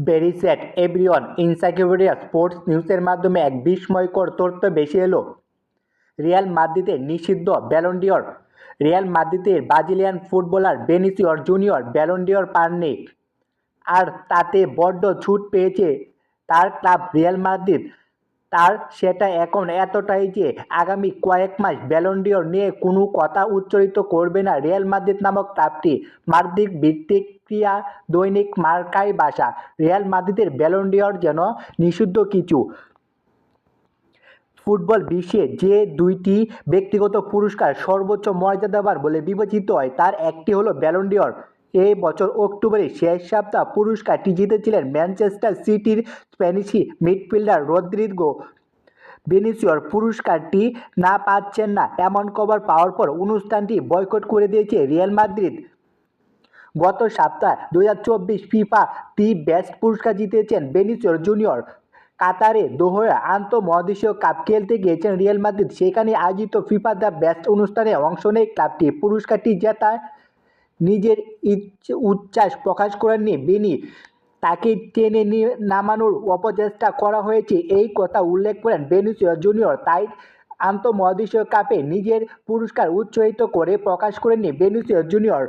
Very sad everyone encyclopaedia sports নিউজের মাধ্যমে এক বিস্ময়কর তথ্য ভেসে এলো। রিয়াল মাদ্রিদের নিষিদ্ধ ব্যালন ডি'র। রিয়াল মাদ্রিদের Brazilian footballer Vinicius Junior Ballon d'Or পাননি। আর তাতে বড্ড ছুট পেয়েছে তার ক্লাব রিয়াল মাদ্রিদ। তার সেটা এখন এতটাই যে আগামী কয়েক মাস ব্যালন ডি'র নিয়ে কোনো কথা উচ্চারিত করবে না রিয়াল মাদ্রিদ নামক ক্লাবটি। মাদ্রিদ ভিত্তিক ক্রীড়া দৈনিক মার্কায় ভাষা, রিয়াল মাদ্রিদের ব্যালন ডি'র যেন নিষিদ্ধ কিছু। ফুটবল বিশ্বে যে দুইটি ব্যক্তিগত পুরস্কার সর্বোচ্চ মর্যাদাবার বলে বিবেচিত হয় তার একটি হলো ব্যালন ডি'র। এই বছর অক্টোবরের শেষ সপ্তাহ পুরস্কারটি জিতেছিলেন ম্যানচেস্টার সিটির স্প্যানিশ মিডফিল্ডার রদ্রিগো। ভিনিসিয়াস পুরস্কারটি না পাচ্ছেন না এমন খবর পাওয়ার পর অনুষ্ঠানটি বয়কট করে দিয়েছে রিয়াল মাদ্রিদ। গত সপ্তাহে 2024 ফিফা দি বেস্ট পুরস্কার জিতেছেন ভিনিসিয়াস জুনিয়র। কাতারে দোহায় আন্তঃমহাদেশীয় কাপ খেলতে গিয়েছেন রিয়াল মাদ্রিদ। সেখানে আয়োজিত ফিফা দ্য বেস্ট অনুষ্ঠানে অংশ নেয় ক্লাবটি। পুরস্কারটি জেতার নিজের উচ্ছ্বাস প্রকাশ করেননি ভিনি। তাকে টেনে নামানোর অপচেষ্টা করা হয়েছে এই কথা উল্লেখ করেন ভিনিসিয়াস জুনিয়র। তাই আন্তঃমহাদেশীয় কাপে নিজের পুরস্কার উৎসাহিত করে প্রকাশ করেননি ভিনিসিয়াস জুনিয়র।